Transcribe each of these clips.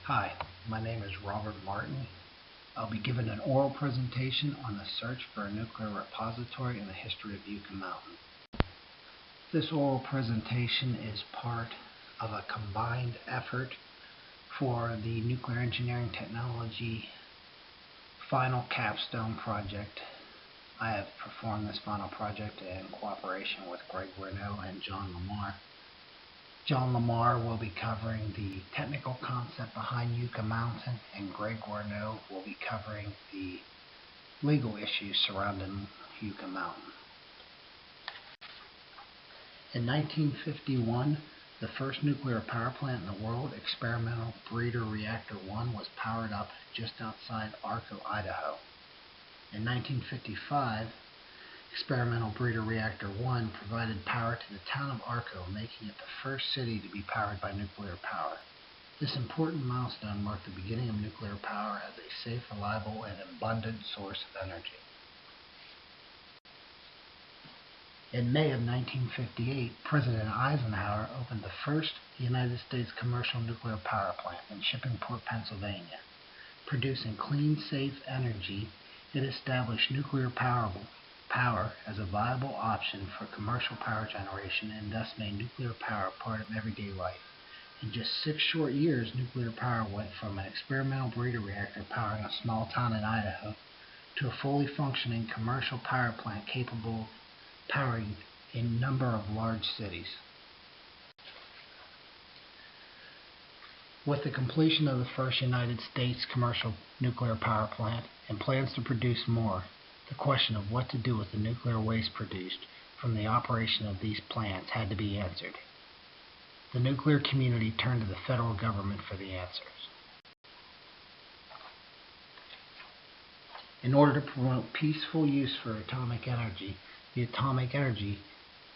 Hi, my name is Robert Martin. I'll be giving an oral presentation on the search for a nuclear repository in the history of Yucca Mountain. This oral presentation is part of a combined effort for the Nuclear Engineering Technology Final Capstone project. I have performed this final project in cooperation with Greg Renault and John Lamar. John Lamar will be covering the technical concept behind Yucca Mountain, and Greg Renault will be covering the legal issues surrounding Yucca Mountain. In 1951, the first nuclear power plant in the world, Experimental Breeder Reactor 1, was powered up just outside Arco, Idaho. In 1955, Experimental Breeder Reactor 1 provided power to the town of Arco, making it the first city to be powered by nuclear power. This important milestone marked the beginning of nuclear power as a safe, reliable, and abundant source of energy. In May of 1958, President Eisenhower opened the first United States commercial nuclear power plant in Shippingport, Pennsylvania. Producing clean, safe energy, it established nuclear power as a viable option for commercial power generation and thus made nuclear power part of everyday life. In just 6 short years, nuclear power went from an experimental breeder reactor powering a small town in Idaho to a fully functioning commercial power plant capable of powering a number of large cities. With the completion of the first United States commercial nuclear power plant and plans to produce more, the question of what to do with the nuclear waste produced from the operation of these plants had to be answered. The nuclear community turned to the federal government for the answers. In order to promote peaceful use for atomic energy, the Atomic Energy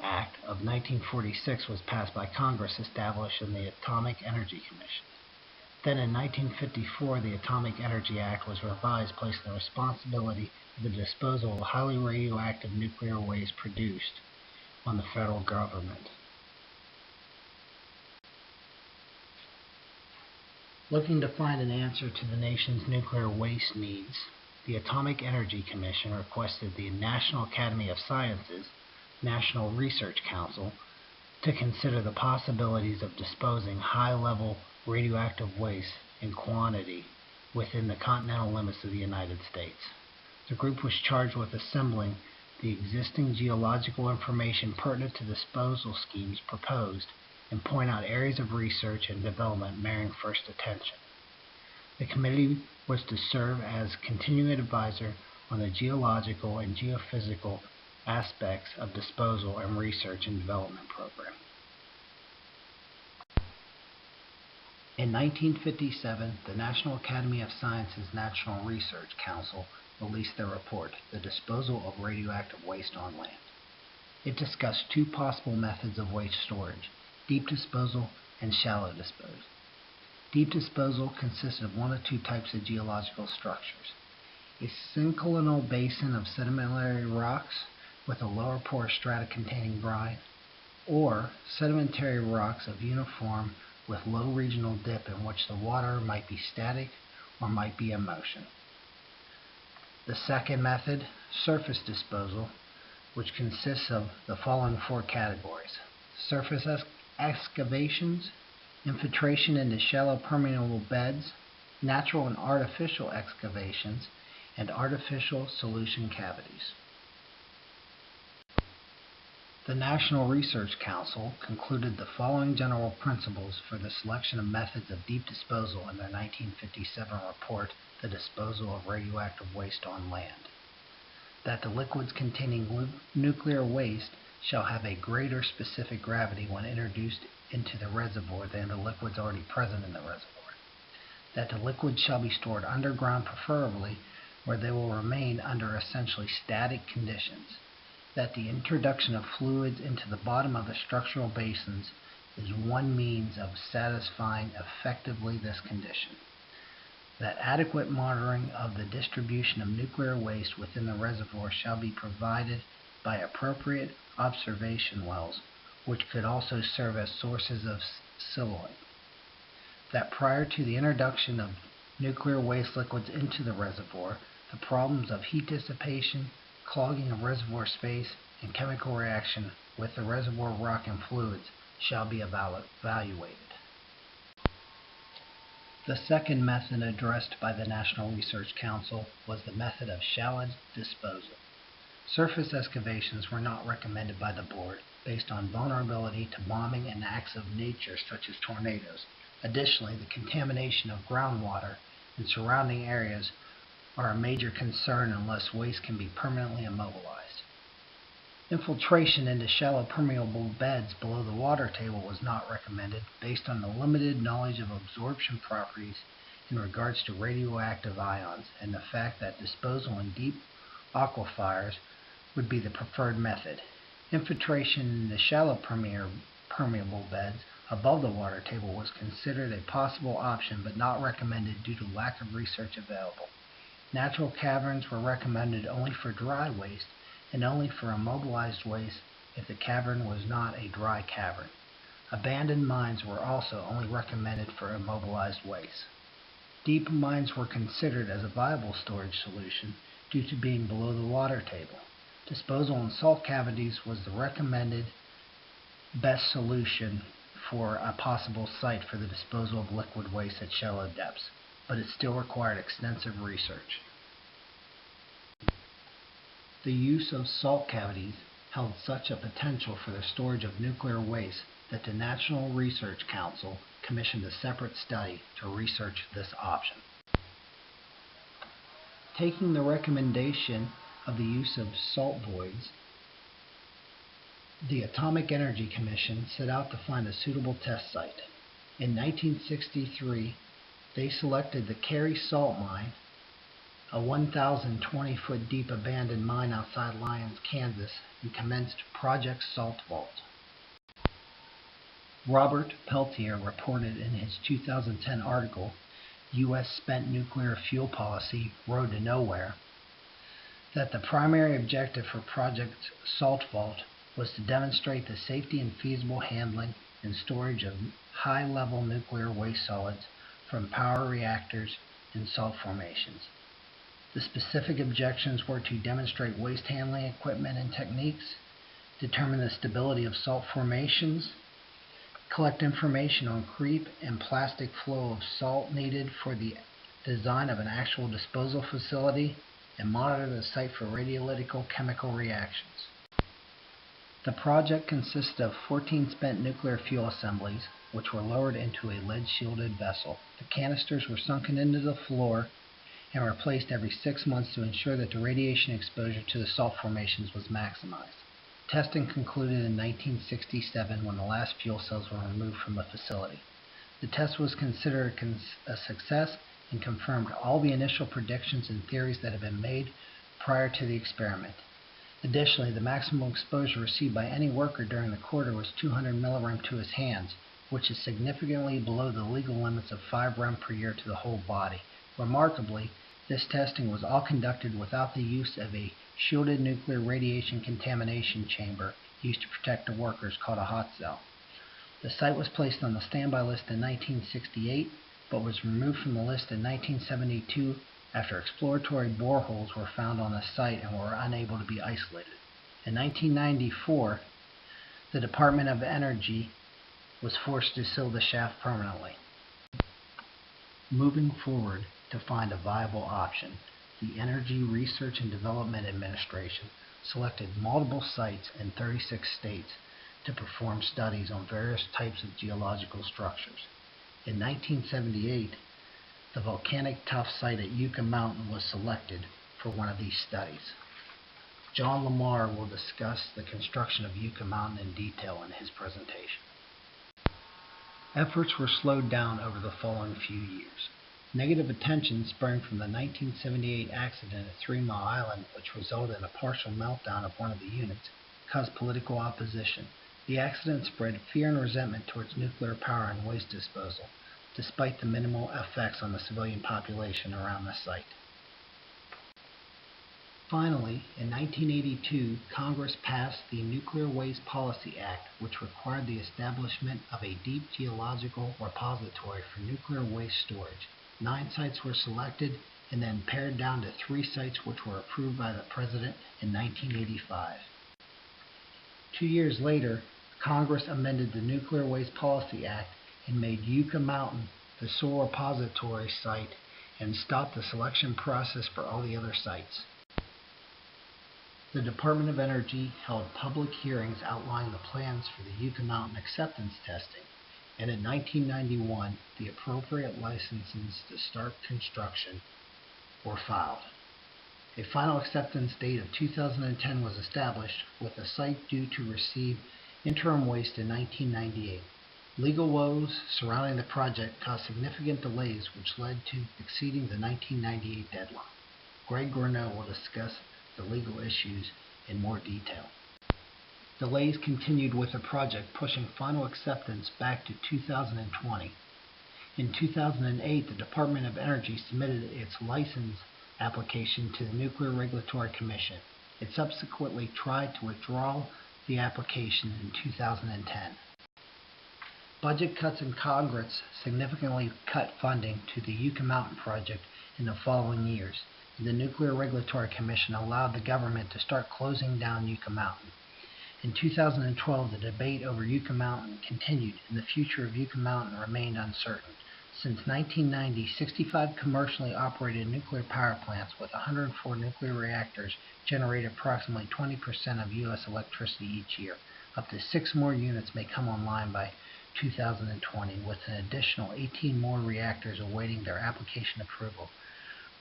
Act of 1946 was passed by Congress, establishing the Atomic Energy Commission. Then in 1954, the Atomic Energy Act was revised, placing the responsibility for the disposal of highly radioactive nuclear waste produced on the federal government. Looking to find an answer to the nation's nuclear waste needs, the Atomic Energy Commission requested the National Academy of Sciences, National Research Council, to consider the possibilities of disposing high-level radioactive waste in quantity within the continental limits of the United States. The group was charged with assembling the existing geological information pertinent to disposal schemes proposed and point out areas of research and development meriting first attention. The committee was to serve as continuing advisor on the geological and geophysical aspects of disposal and research and development program. In 1957, the National Academy of Sciences National Research Council released their report, The Disposal of Radioactive Waste on Land. It discussed 2 possible methods of waste storage, deep disposal and shallow disposal. Deep disposal consisted of 1 of 2 types of geological structures: a synclinal basin of sedimentary rocks with a lower porous strata containing brine, or sedimentary rocks of uniform with low regional dip in which the water might be static or might be in motion. The second method, surface disposal, which consists of the following 4 categories: surface excavations, infiltration into shallow permeable beds, natural and artificial excavations, and artificial solution cavities. The National Research Council concluded the following general principles for the selection of methods of deep disposal in their 1957 report, The Disposal of Radioactive Waste on Land. That the liquids containing nuclear waste shall have a greater specific gravity when introduced into the reservoir than the liquids already present in the reservoir. That the liquids shall be stored underground, preferably where they will remain under essentially static conditions. That the introduction of fluids into the bottom of the structural basins is one means of satisfying effectively this condition. That adequate monitoring of the distribution of nuclear waste within the reservoir shall be provided by appropriate observation wells, which could also serve as sources of siluate. that prior to the introduction of nuclear waste liquids into the reservoir, the problems of heat dissipation, clogging of reservoir space, and chemical reaction with the reservoir rock and fluids shall be evaluated. The second method addressed by the National Research Council was the method of shallow disposal. Surface excavations were not recommended by the board based on vulnerability to bombing and acts of nature such as tornadoes. Additionally, the contamination of groundwater and surrounding areas are a major concern unless waste can be permanently immobilized. Infiltration into shallow permeable beds below the water table was not recommended based on the limited knowledge of absorption properties in regards to radioactive ions and the fact that disposal in deep aquifers would be the preferred method. Infiltration in the shallow permeable beds above the water table was considered a possible option but not recommended due to lack of research available. Natural caverns were recommended only for dry waste and only for immobilized waste if the cavern was not a dry cavern. Abandoned mines were also only recommended for immobilized waste. Deep mines were considered as a viable storage solution due to being below the water table. Disposal in salt cavities was the recommended best solution for a possible site for the disposal of liquid waste at shallow depths, but it still required extensive research. The use of salt cavities held such a potential for the storage of nuclear waste that the National Research Council commissioned a separate study to research this option. Taking the recommendation of the use of salt voids, the Atomic Energy Commission set out to find a suitable test site. In 1963, they selected the Cary Salt Mine, a 1,020-foot deep abandoned mine outside Lyons, Kansas, and commenced Project Salt Vault. Robert Peltier reported in his 2010 article, U.S. Spent Nuclear Fuel Policy, Road to Nowhere, that the primary objective for Project Salt Vault was to demonstrate the safety and feasible handling and storage of high-level nuclear waste solids from power reactors and salt formations. The specific objections were to demonstrate waste handling equipment and techniques, determine the stability of salt formations, collect information on creep and plastic flow of salt needed for the design of an actual disposal facility, and monitor the site for radiolytical chemical reactions. The project consisted of 14 spent nuclear fuel assemblies, which were lowered into a lead-shielded vessel. The canisters were sunken into the floor and replaced every 6 months to ensure that the radiation exposure to the salt formations was maximized. Testing concluded in 1967 when the last fuel cells were removed from the facility. The test was considered a success and confirmed all the initial predictions and theories that had been made prior to the experiment. Additionally, the maximum exposure received by any worker during the quarter was 200 mg to his hands, which is significantly below the legal limits of 5 rem per year to the whole body. Remarkably, this testing was all conducted without the use of a shielded nuclear radiation contamination chamber used to protect the workers called a hot cell. The site was placed on the standby list in 1968, but was removed from the list in 1972 after exploratory boreholes were found on the site and were unable to be isolated. In 1994, the Department of Energy was forced to seal the shaft permanently. Moving forward to find a viable option, the Energy Research and Development Administration selected multiple sites in 36 states to perform studies on various types of geological structures. In 1978, the volcanic tuff site at Yucca Mountain was selected for one of these studies. John Lamar will discuss the construction of Yucca Mountain in detail in his presentation. Efforts were slowed down over the following few years. Negative attention sprang from the 1978 accident at 3 Mile Island, which resulted in a partial meltdown of one of the units, caused political opposition. The accident spread fear and resentment towards nuclear power and waste disposal, despite the minimal effects on the civilian population around the site. Finally, in 1982, Congress passed the Nuclear Waste Policy Act, which required the establishment of a deep geological repository for nuclear waste storage. 9 sites were selected and then pared down to 3 sites which were approved by the President in 1985. 2 years later, Congress amended the Nuclear Waste Policy Act and made Yucca Mountain the sole repository site and stopped the selection process for all the other sites. The Department of Energy held public hearings outlining the plans for the Yucca Mountain acceptance testing, and in 1991, the appropriate licenses to start construction were filed. A final acceptance date of 2010 was established, with the site due to receive interim waste in 1998. Legal woes surrounding the project caused significant delays, which led to exceeding the 1998 deadline. Greg Grinnell will discuss the legal issues in more detail. Delays continued, with the project pushing final acceptance back to 2020. In 2008, the Department of Energy submitted its license application to the Nuclear Regulatory Commission. It subsequently tried to withdraw the application in 2010. Budget cuts in Congress significantly cut funding to the Yucca Mountain project in the following years, and the Nuclear Regulatory Commission allowed the government to start closing down Yucca Mountain. In 2012, the debate over Yucca Mountain continued, and the future of Yucca Mountain remained uncertain. Since 1990, 65 commercially operated nuclear power plants with 104 nuclear reactors generate approximately 20% of U.S. electricity each year. Up to 6 more units may come online by 2020, with an additional 18 more reactors awaiting their application approval.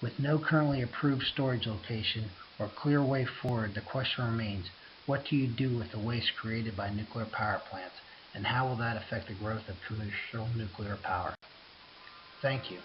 With no currently approved storage location or clear way forward, the question remains, what do you do with the waste created by nuclear power plants, and how will that affect the growth of commercial nuclear power? Thank you.